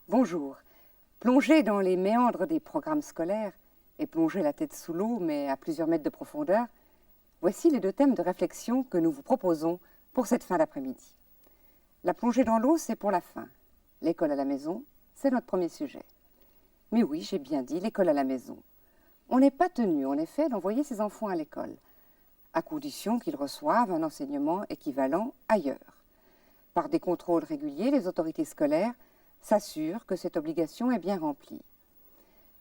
Bonjour. Plonger dans les méandres des programmes scolaires et plonger la tête sous l'eau, mais à plusieurs mètres de profondeur, voici les deux thèmes de réflexion que nous vous proposons pour cette fin d'après-midi. La plongée dans l'eau, c'est pour la fin. L'école à la maison, c'est notre premier sujet. Mais oui, j'ai bien dit, l'école à la maison. On n'est pas tenu, en effet, d'envoyer ses enfants à l'école, à condition qu'ils reçoivent un enseignement équivalent ailleurs. Par des contrôles réguliers, les autorités scolaires s'assurent que cette obligation est bien remplie.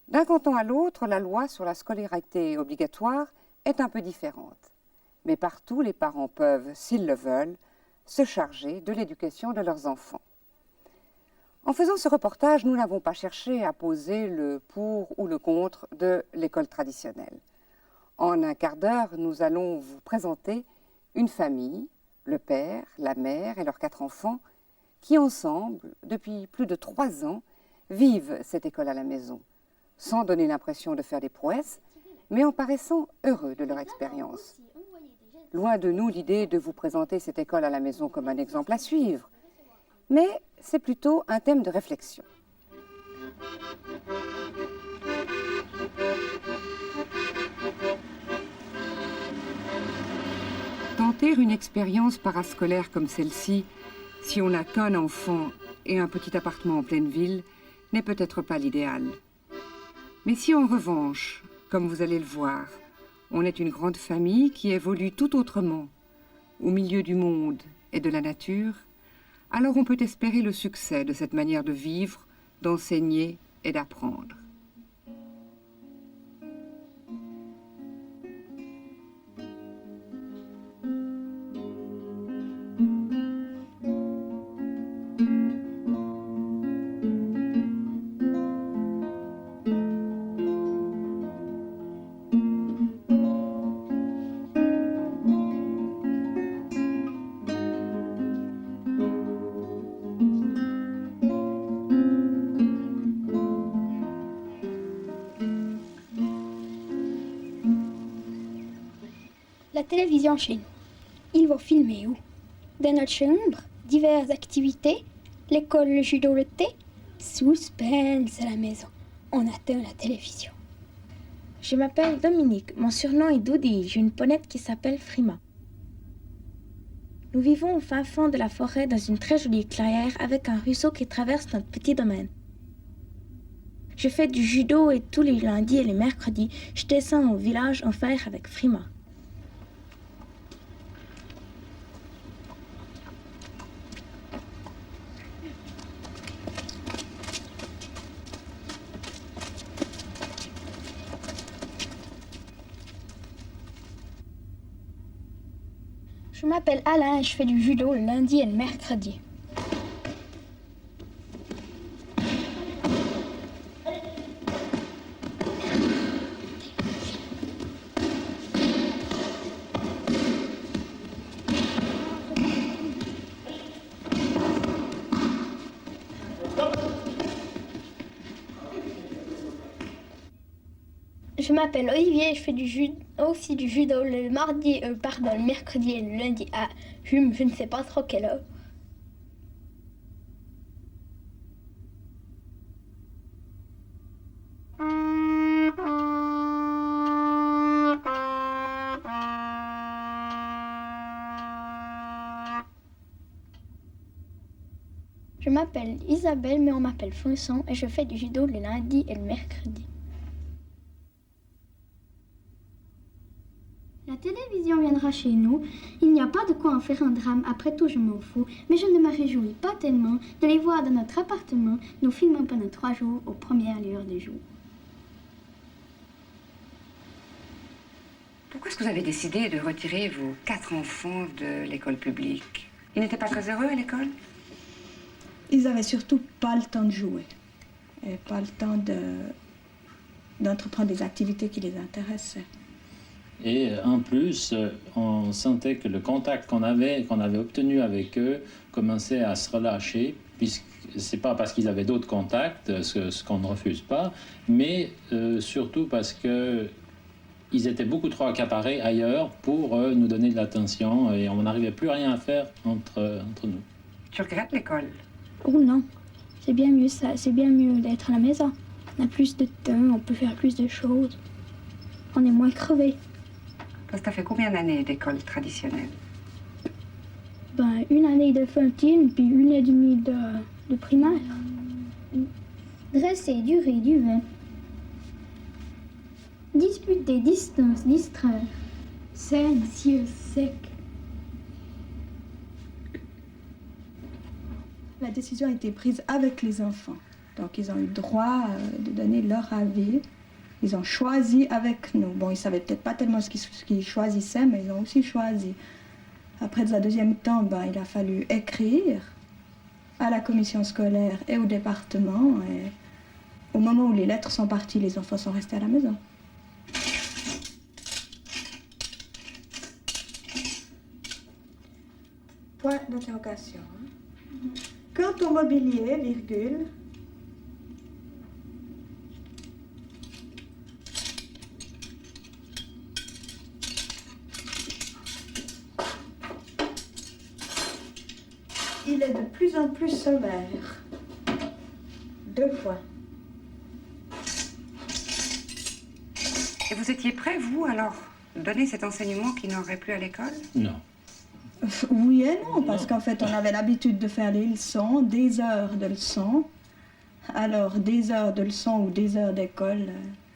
D'un canton à l'autre, la loi sur la scolarité obligatoire est un peu différente. Mais partout, les parents peuvent, s'ils le veulent, se charger de l'éducation de leurs enfants. En faisant ce reportage, nous n'avons pas cherché à poser le pour ou le contre de l'école traditionnelle. En un quart d'heure, nous allons vous présenter une famille, le père, la mère et leurs 4 enfants, qui ensemble, depuis plus de 3 ans, vivent cette école à la maison, sans donner l'impression de faire des prouesses, mais en paraissant heureux de leur expérience. Loin de nous l'idée de vous présenter cette école à la maison comme un exemple à suivre, mais c'est plutôt un thème de réflexion. Tenter une expérience parascolaire comme celle-ci, si on n'a qu'un enfant et un petit appartement en pleine ville, n'est peut-être pas l'idéal. Mais si en revanche, comme vous allez le voir, on est une grande famille qui évolue tout autrement, au milieu du monde et de la nature, alors on peut espérer le succès de cette manière de vivre, d'enseigner et d'apprendre. La télévision chez nous. Ils vont filmer où? Dans notre chambre, diverses activités, l'école, le judo, le thé. Suspense à la maison. On attend la télévision. Je m'appelle Dominique, mon surnom est Doudi, j'ai une ponette qui s'appelle Frima. Nous vivons au fin fond de la forêt dans une très jolie clairière avec un ruisseau qui traverse notre petit domaine. Je fais du judo et tous les lundis et les mercredis, je descends au village en fer avec Frima. Je m'appelle Alain et je fais du judo le lundi et le mercredi. Je m'appelle Olivier et je fais aussi du judo le mercredi et le lundi à je ne sais pas trop quelle heure. Je m'appelle Isabelle, mais on m'appelle Fonson et je fais du judo le lundi et le mercredi. La télévision viendra chez nous. Il n'y a pas de quoi en faire un drame. Après tout, je m'en fous. Mais je ne me réjouis pas tellement de les voir dans notre appartement. Nous filmons pendant 3 jours aux premières lueurs du jour. Pourquoi est-ce que vous avez décidé de retirer vos 4 enfants de l'école publique? Ils n'étaient pas très heureux à l'école? Ils n'avaient surtout pas le temps de jouer. Et pas le temps d'entreprendre des activités qui les intéressaient. Et en plus, on sentait que le contact qu'on avait obtenu avec eux commençait à se relâcher, puisque c'est pas parce qu'ils avaient d'autres contacts, ce qu'on ne refuse pas, mais surtout parce que ils étaient beaucoup trop accaparés ailleurs pour nous donner de l'attention et on n'arrivait plus à rien à faire entre nous. Tu regrettes l'école? Oh non, c'est bien mieux ça, c'est bien mieux d'être à la maison. On a plus de temps, on peut faire plus de choses. On est moins crevé. Parce que t'as fait combien d'années d'école traditionnelle? Ben, 1 année de fantine, puis 1 et demie de primaire. Dresser, durer, du vin. Disputer, distance, distraire. Scène, cieux, sec. La décision a été prise avec les enfants. Donc, ils ont eu le droit de donner leur avis. Ils ont choisi avec nous. Bon, ils ne savaient peut-être pas tellement ce qu'ils choisissaient, mais ils ont aussi choisi. Après, dans la deuxième temps, il a fallu écrire à la commission scolaire et au département. Et au moment où les lettres sont parties, les enfants sont restés à la maison. Point d'interrogation. Quant au mobilier, virgule, il est de plus en plus sommaire. 2 points. Et vous étiez prêt, vous, alors, de donner cet enseignement qui n'aurait plus à l'école? Non. Oui et non, parce qu'en fait, on avait l'habitude de faire les leçons, des heures de leçons. Alors, des heures de leçons ou des heures d'école,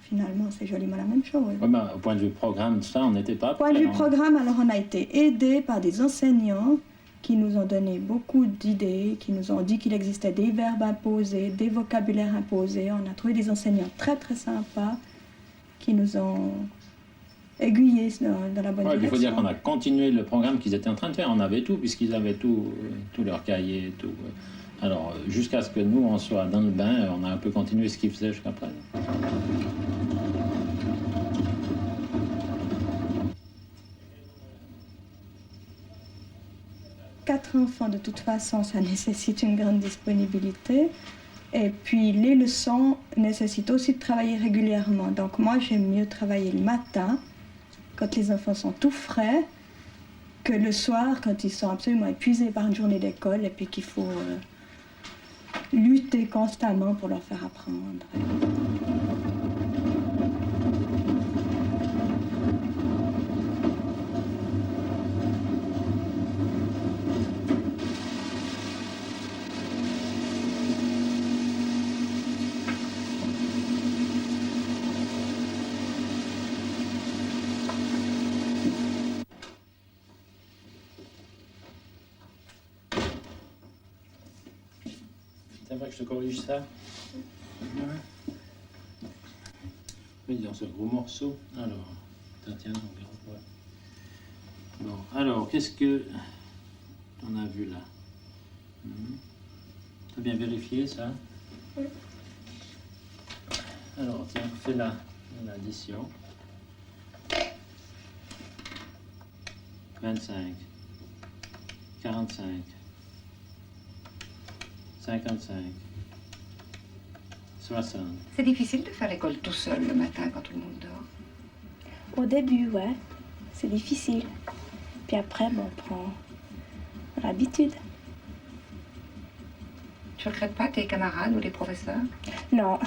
finalement, c'est joliment la même chose. Ouais, au point de vue programme, ça, on n'était pas Au point de prêt, vue programme, alors on a été aidés par des enseignants qui nous ont donné beaucoup d'idées, qui nous ont dit qu'il existait des verbes imposés, des vocabulaires imposés. On a trouvé des enseignants très très sympas qui nous ont aiguillés dans la bonne direction. Il faut dire qu'on a continué le programme qu'ils étaient en train de faire. On avait tout, puisqu'ils avaient tout leur cahier, tout. Alors, jusqu'à ce que nous, on soit dans le bain, on a un peu continué ce qu'ils faisaient jusqu'à présent. Quatre enfants, de toute façon, ça nécessite une grande disponibilité. Et puis, les leçons nécessitent aussi de travailler régulièrement. Donc, moi, j'aime mieux travailler le matin, quand les enfants sont tout frais, que le soir, quand ils sont absolument épuisés par une journée d'école et puis qu'il faut lutter constamment pour leur faire apprendre. C'est vrai que je te corrige ça? Oui, dans ce gros morceau. Alors, tiens, on regarde. Ouais. Bon, alors, qu'est-ce que on a vu là? T'as bien vérifié ça? Oui. Alors, tiens, fais l'addition. 25, 45, 55, 60. C'est difficile de faire l'école tout seul le matin quand tout le monde dort. Au début, ouais, c'est difficile. Puis après, on prend l'habitude. Tu regrettes pas tes camarades ou les professeurs? Non.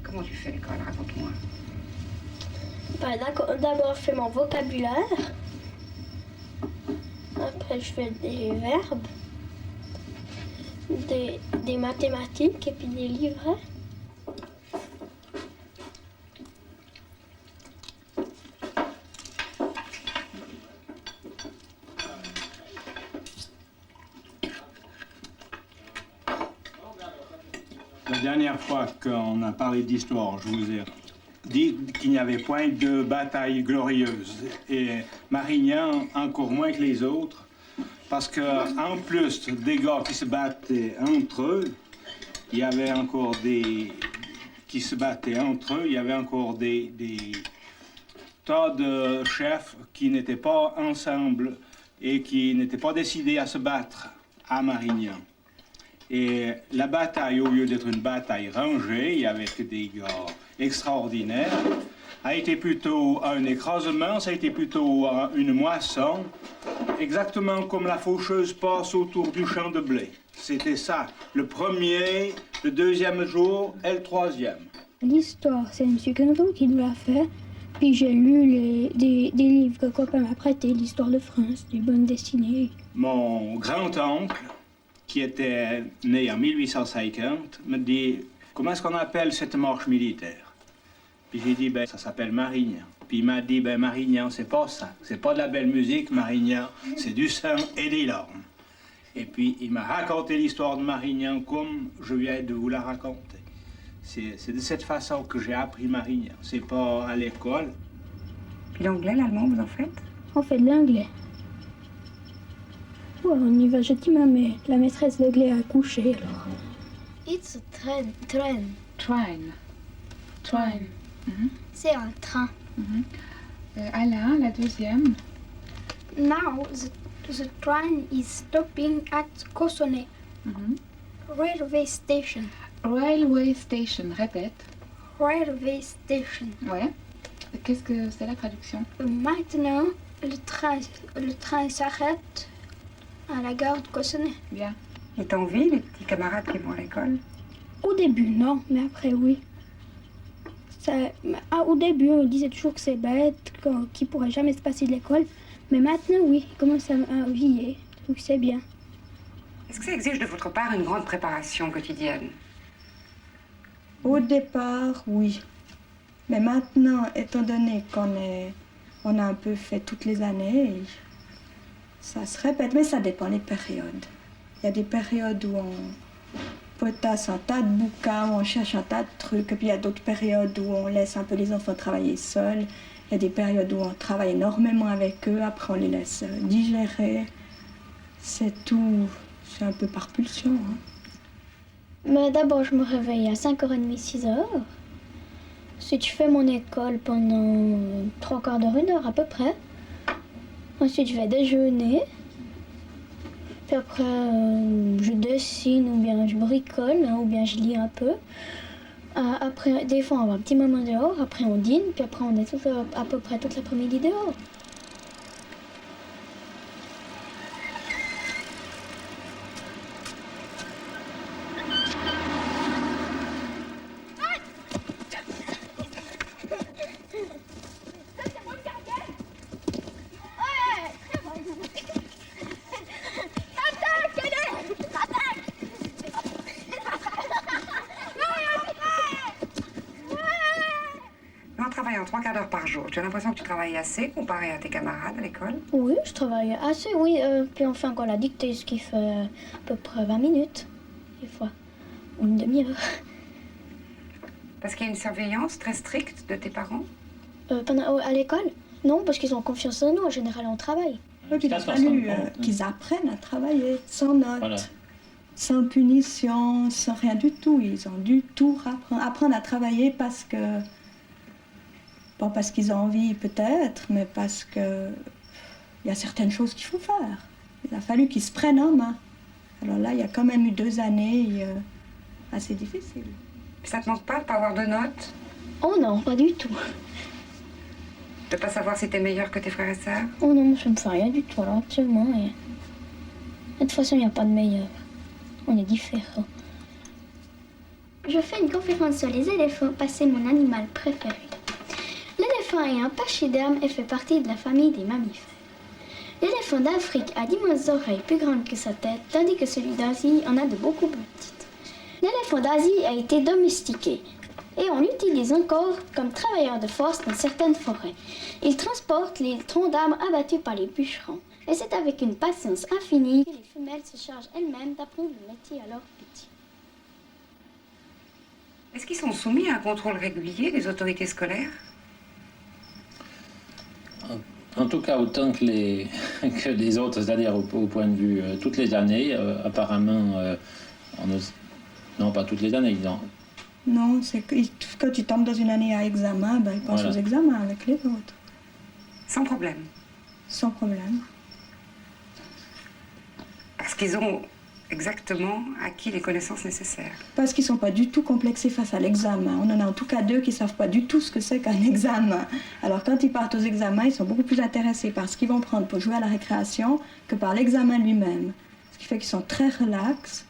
Comment tu fais l'école? Raconte-moi. D'abord, je fais mon vocabulaire. Après, je fais des verbes, des mathématiques et puis des livrets. La dernière fois qu'on a parlé d'histoire, je vous ai dit qu'il n'y avait point de bataille glorieuse. Et Marignan, encore moins que les autres, parce qu'en plus des gars qui se battaient entre eux, il y avait encore des tas de chefs qui n'étaient pas ensemble et qui n'étaient pas décidés à se battre à Marignan. Et la bataille, au lieu d'être une bataille rangée avec des gars extraordinaires, a été plutôt un écrasement, ça a été plutôt une moisson, exactement comme la faucheuse passe autour du champ de blé. C'était ça, le premier, le deuxième jour et le troisième. L'histoire, c'est M. Quentin qui nous l'a fait. Puis j'ai lu des livres que copain m'a prêté, l'histoire de France, des bandes dessinées. Mon grand-oncle, qui était né en 1850, me dit « Comment est-ce qu'on appelle cette marche militaire ?» Puis j'ai dit « Ben, ça s'appelle Marignan. » Puis il m'a dit « Ben, Marignan, c'est pas ça. C'est pas de la belle musique, Marignan. C'est du sang et des larmes. » Et puis il m'a raconté l'histoire de Marignan comme je viens de vous la raconter. C'est de cette façon que j'ai appris Marignan. C'est pas à l'école. Puis l'anglais, l'allemand, vous en faites? On fait de l'anglais. Ouais, on y va jeudi, mais la maîtresse d'anglais a couché, alors. It's a train. Train. Mhm. C'est un train. Mhm. Alain, la deuxième. Now the train is stopping at Cossonay Mhm. railway station. Railway station, répète. Railway station. Ouais. Qu'est-ce que c'est la traduction? Maintenant, le train s'arrête à la gare de Cossonay. Bien. Et t'as envie, les petits camarades qui vont à l'école? Au début, non, mais après, oui. Au début, on disait toujours que c'est bête, qu'il pourrait jamais se passer de l'école. Mais maintenant, oui, il commence à vieillir. Je trouve que c'est bien. Est-ce que ça exige de votre part une grande préparation quotidienne? Au départ, oui. Mais maintenant, étant donné on a un peu fait toutes les années, ça se répète, mais ça dépend des périodes. Il y a des périodes où on potasse un tas de bouquins, où on cherche un tas de trucs, et puis il y a d'autres périodes où on laisse un peu les enfants travailler seuls. Il y a des périodes où on travaille énormément avec eux, après on les laisse digérer. C'est tout, c'est un peu par pulsion. Hein. Mais d'abord, je me réveille à 5h30, 6h. Ensuite, je fais mon école pendant 3/4 d'heure, 1 heure à peu près. Ensuite, je vais déjeuner. Puis après, je dessine ou bien je bricole, ou bien je lis un peu. Après, des fois, on va un petit moment dehors. Après, on dîne. Puis après, on est à peu près toute l'après-midi dehors. En travaillant 3/4 d'heure par jour, tu as l'impression que tu travailles assez comparé à tes camarades à l'école? Oui, je travaille assez, oui. Puis on fait encore la dictée, ce qui fait à peu près 20 minutes, des fois. Ou une demi-heure. Parce qu'il y a une surveillance très stricte de tes parents? À l'école? Non, parce qu'ils ont confiance en nous. En général, on travaille. Donc, il a fallu qu'ils apprennent à travailler sans notes, Voilà. sans punition, sans rien du tout. Ils ont dû tout apprendre à travailler parce que... Pas parce qu'ils ont envie peut-être, mais parce que il y a certaines choses qu'il faut faire. Il a fallu qu'ils se prennent en main. Alors là, il y a quand même eu 2 années assez difficiles. Ça te manque pas de pas avoir de notes? Oh non, pas du tout. De pas savoir si t'es meilleur que tes frères et sœurs? Oh non, ça me fait rien du tout, alors absolument rien. De toute façon, il n'y a pas de meilleur. On est différents. Je fais une conférence sur les éléphants, parce que c'est mon animal préféré. L'éléphant est un pachyderme et fait partie de la famille des mammifères. L'éléphant d'Afrique a d'immenses oreilles plus grandes que sa tête, tandis que celui d'Asie en a de beaucoup plus petites. L'éléphant d'Asie a été domestiqué et on l'utilise encore comme travailleur de force dans certaines forêts. Il transporte les troncs d'arbres abattus par les bûcherons. Et c'est avec une patience infinie que les femelles se chargent elles-mêmes d'apprendre le métier à leurs petits. Est-ce qu'ils sont soumis à un contrôle régulier des autorités scolaires? En tout cas, autant que les autres, c'est-à-dire au point de vue toutes les années, apparemment, non, pas toutes les années, Non, c'est que quand tu tombes dans une année à examen, ben, ils passent aux examens avec les autres. Sans problème? Sans problème. Parce qu'ils ont exactement acquis les connaissances nécessaires. Parce qu'ils ne sont pas du tout complexés face à l'examen. On en a en tout cas 2 qui ne savent pas du tout ce que c'est qu'un examen. Alors quand ils partent aux examens, ils sont beaucoup plus intéressés par ce qu'ils vont prendre pour jouer à la récréation que par l'examen lui-même. Ce qui fait qu'ils sont très relax.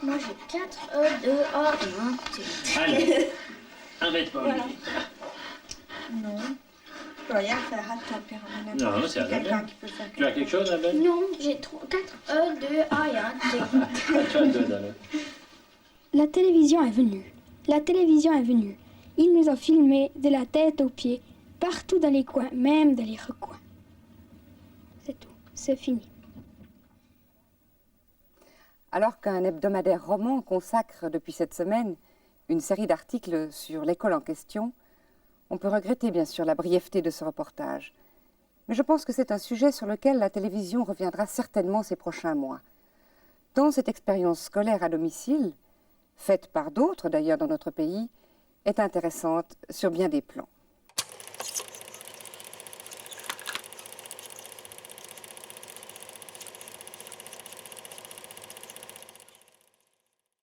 Moi j'ai 4 E, 2 A et 1 T. Allez, arrête pas. Voilà. Non. Il n'y a rien à faire à taper. Non, c'est quelqu'un qui peut faire. Tu as quelque chose, Abel? Non, j'ai 4 E, 2 A et 1 T. Tu as 2 alors. La télévision est venue. La télévision est venue. Ils nous ont filmés de la tête aux pieds, partout dans les coins, même dans les recoins. C'est tout. C'est fini. Alors qu'un hebdomadaire roman consacre depuis cette semaine une série d'articles sur l'école en question, on peut regretter bien sûr la brièveté de ce reportage. Mais je pense que c'est un sujet sur lequel la télévision reviendra certainement ces prochains mois. Tant cette expérience scolaire à domicile, faite par d'autres d'ailleurs dans notre pays, est intéressante sur bien des plans.